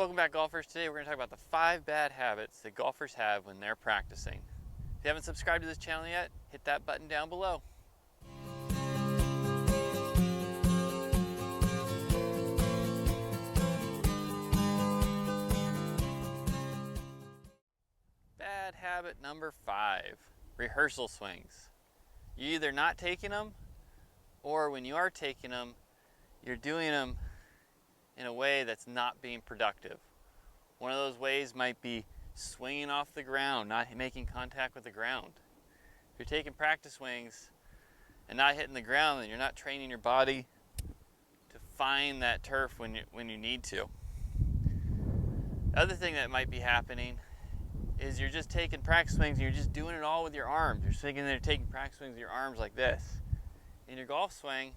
Welcome back, golfers. Today we're going to talk about the 5 bad habits that golfers have when they're practicing. If you haven't subscribed to this channel yet, hit that button down below. Bad habit number 5, rehearsal swings. You're either not taking them, or when you are taking them, you're doing them in a way that's not being productive. One of those ways might be swinging off the ground, not making contact with the ground. If you're taking practice swings and not hitting the ground, then you're not training your body to find that turf when you need to. The other thing that might be happening is you're just taking practice swings and you're just doing it all with your arms. You're thinking that you're taking practice swings with your arms like this. In your golf swing,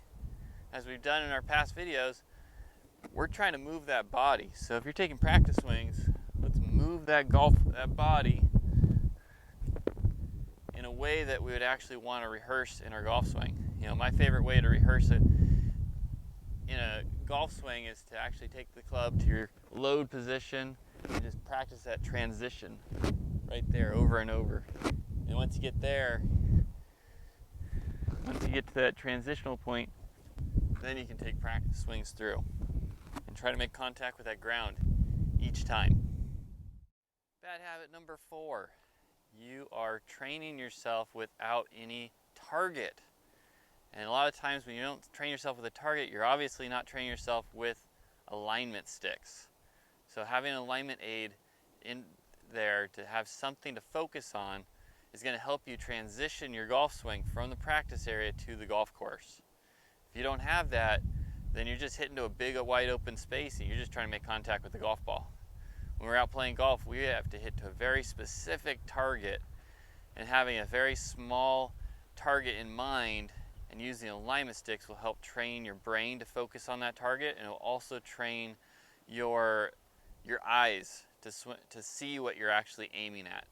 as we've done in our past videos, we're trying to move that body. So if you're taking practice swings, let's move that body in a way that we would actually want to rehearse in our golf swing. You know, my favorite way to rehearse it in a golf swing is to actually take the club to your load position and just practice that transition right there over and over. And once you get there, once you get to that transitional point, then you can take practice swings through and try to make contact with that ground each time. Bad habit number 4, you are training yourself without any target. And a lot of times when you don't train yourself with a target, you're obviously not training yourself with alignment sticks. So having an alignment aid in there to have something to focus on is going to help you transition your golf swing from the practice area to the golf course. If you don't have that, then you're just hitting to a big wide open space and you're just trying to make contact with the golf ball. When we're out playing golf, we have to hit to a very specific target, and having a very small target in mind and using alignment sticks will help train your brain to focus on that target, and it will also train your eyes to see what you're actually aiming at.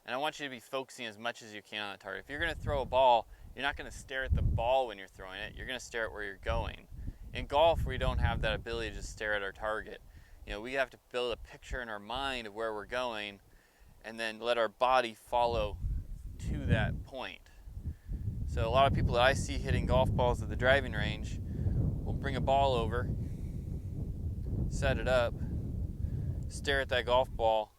And I want you to be focusing as much as you can on the target. If you're going to throw a ball, you're not going to stare at the ball when you're throwing it. You're going to stare at where you're going. In golf, we don't have that ability to just stare at our target. You know, we have to build a picture in our mind of where we're going and then let our body follow to that point. So a lot of people that I see hitting golf balls at the driving range will bring a ball over, set it up, stare at that golf ball,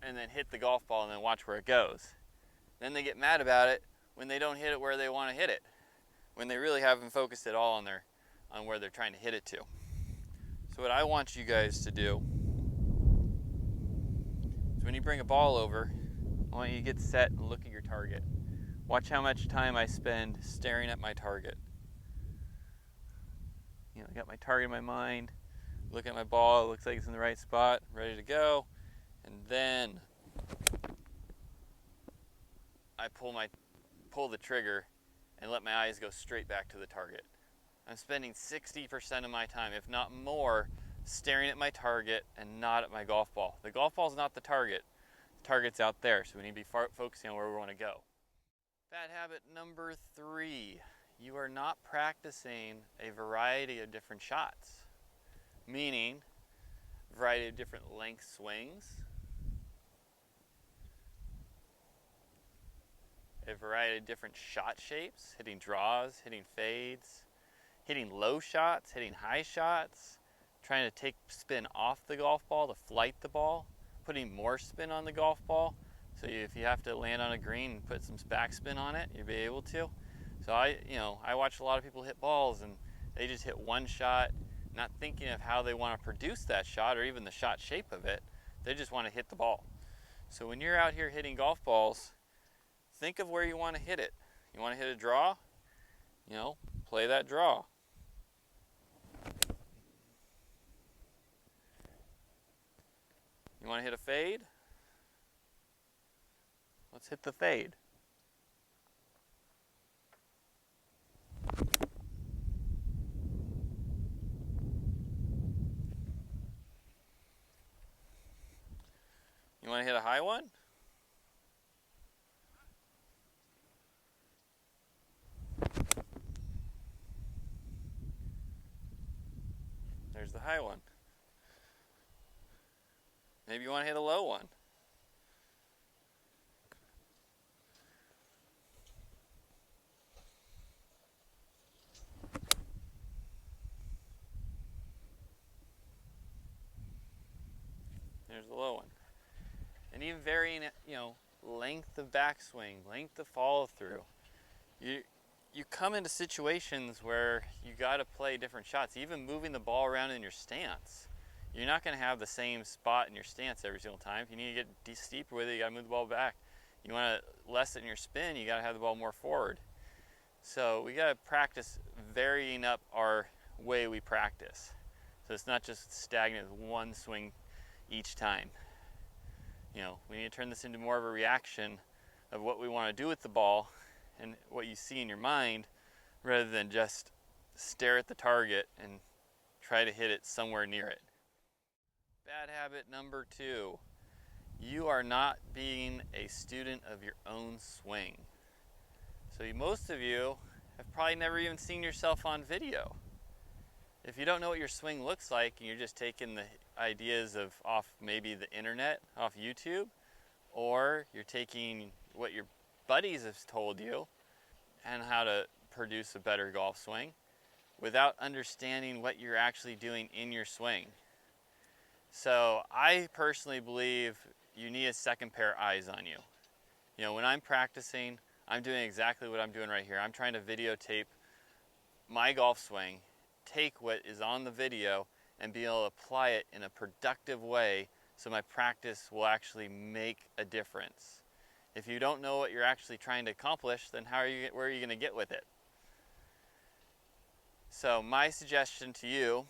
and then hit the golf ball and then watch where it goes. Then they get mad about it when they don't hit it where they want to hit it, when they really haven't focused at all on where they're trying to hit it to. So what I want you guys to do is when you bring a ball over, I want you to get set and look at your target. Watch how much time I spend staring at my target. You know, I got my target in my mind, look at my ball, it looks like it's in the right spot, ready to go, and then I pull the trigger and let my eyes go straight back to the target. I'm spending 60% of my time, if not more, staring at my target and not at my golf ball. The golf ball is not the target. The target's out there, so we need to be focusing on where we want to go. Bad habit number 3, you are not practicing a variety of different shots, meaning a variety of different length swings, a variety of different shot shapes, hitting draws, hitting fades, hitting low shots, hitting high shots, trying to take spin off the golf ball to flight the ball, putting more spin on the golf ball. So if you have to land on a green and put some backspin on it, you'll be able to. So I watch a lot of people hit balls and they just hit one shot, not thinking of how they want to produce that shot or even the shot shape of it. They just want to hit the ball. So when you're out here hitting golf balls, think of where you want to hit it. You want to hit a draw? You know, play that draw. You want to hit a fade? Let's hit the fade. You want to hit a high one? high one. Maybe you want to hit a low one. There's the low one. And even varying, length of backswing, length of follow through. You come into situations where you got to play different shots, even moving the ball around in your stance. You're not going to have the same spot in your stance every single time. If you need to get steeper with it, you got to move the ball back. You want to lessen your spin, you got to have the ball more forward. So we got to practice varying up our way we practice. So it's not just stagnant with one swing each time. We need to turn this into more of a reaction of what we want to do with the ball and what you see in your mind, rather than just stare at the target and try to hit it somewhere near it. Bad habit number 2. You are not being a student of your own swing. So most of you have probably never even seen yourself on video. If you don't know what your swing looks like and you're just taking the ideas off maybe the internet, off YouTube, or you're taking what your buddies have told you and how to produce a better golf swing without understanding what you're actually doing in your swing. So I personally believe you need a second pair of eyes on you. When I'm practicing, I'm doing exactly what I'm doing right here. I'm trying to videotape my golf swing, take what is on the video and be able to apply it in a productive way so my practice will actually make a difference. If you don't know what you're actually trying to accomplish, then where are you going to get with it? So my suggestion to you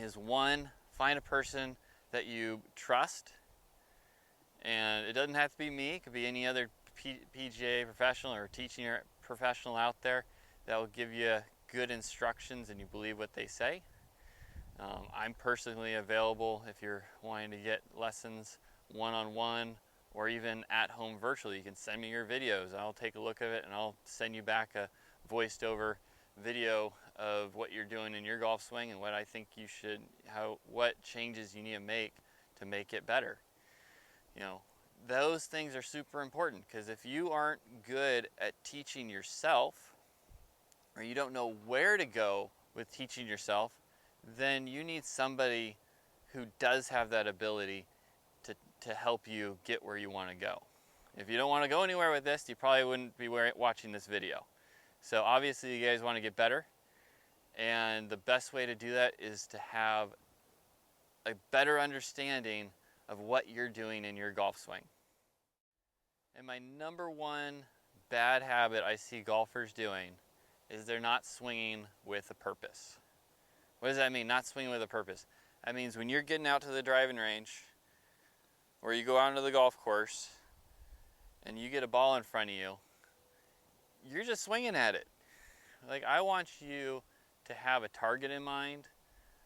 is, 1, find a person that you trust, and it doesn't have to be me, it could be any other PGA professional or teaching professional out there that will give you good instructions and you believe what they say. I'm personally available if you're wanting to get lessons one-on-one or even at home virtually. You can send me your videos. I'll take a look at it and I'll send you back a voiced over video of what you're doing in your golf swing and what I think you should, what changes you need to make it better. Those things are super important, because if you aren't good at teaching yourself, or you don't know where to go with teaching yourself, then you need somebody who does have that ability to help you get where you want to go. If you don't want to go anywhere with this, you probably wouldn't be watching this video. So obviously you guys want to get better, and the best way to do that is to have a better understanding of what you're doing in your golf swing. And my number 1 bad habit I see golfers doing is they're not swinging with a purpose. What does that mean, not swinging with a purpose? That means when you're getting out to the driving range, or you go out into the golf course, and you get a ball in front of you, you're just swinging at it. Like, I want you to have a target in mind.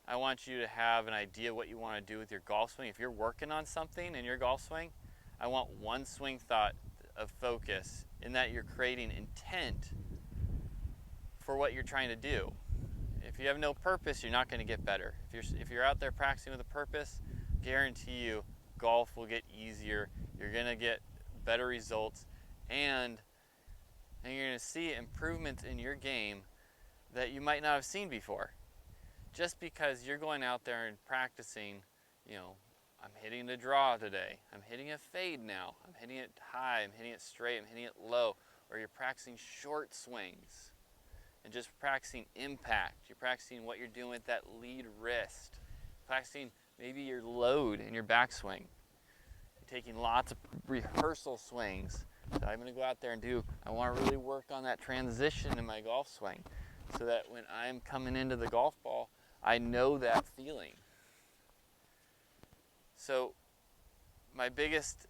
I want you to have an idea what you want to do with your golf swing. If you're working on something in your golf swing, I want one swing thought of focus in that you're creating intent for what you're trying to do. If you have no purpose, you're not going to get better. If you're out there practicing with a purpose, guarantee you golf will get easier. You're going to get better results, and you're going to see improvements in your game that you might not have seen before. Just because you're going out there and practicing, I'm hitting the draw today, I'm hitting a fade now, I'm hitting it high, I'm hitting it straight, I'm hitting it low, or you're practicing short swings and just practicing impact. You're practicing what you're doing with that lead wrist, practicing maybe your load in your backswing. You're taking lots of rehearsal swings that I'm going to go out there and do. I want to really work on that transition in my golf swing so that when I'm coming into the golf ball, I know that feeling. So my biggest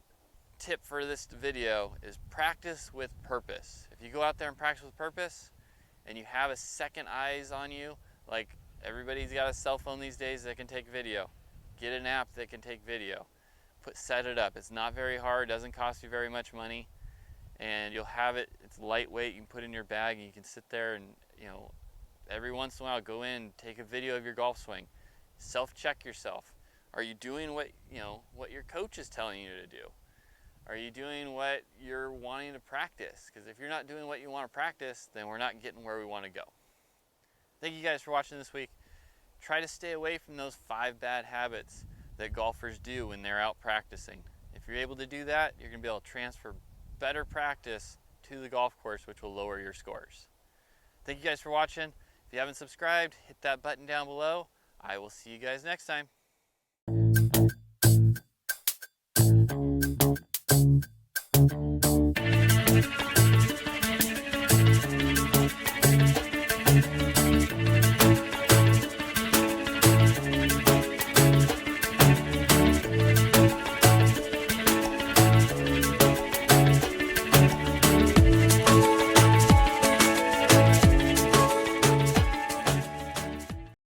tip for this video is practice with purpose. If you go out there and practice with purpose and you have a second eyes on you, like everybody's got a cell phone these days that can take video. Get an app that can take video. Set it up. It's not very hard, doesn't cost you very much money, and you'll have it. It's lightweight, you can put it in your bag and you can sit there and every once in a while go in, take a video of your golf swing. Self-check yourself. Are you doing what your coach is telling you to do? Are you doing what you're wanting to practice? Because if you're not doing what you want to practice, then we're not getting where we want to go. Thank you guys for watching this week. Try to stay away from those 5 bad habits that golfers do when they're out practicing. If you're able to do that, you're going to be able to transfer better practice to the golf course, which will lower your scores. Thank you guys for watching. If you haven't subscribed, hit that button down below. I will see you guys next time.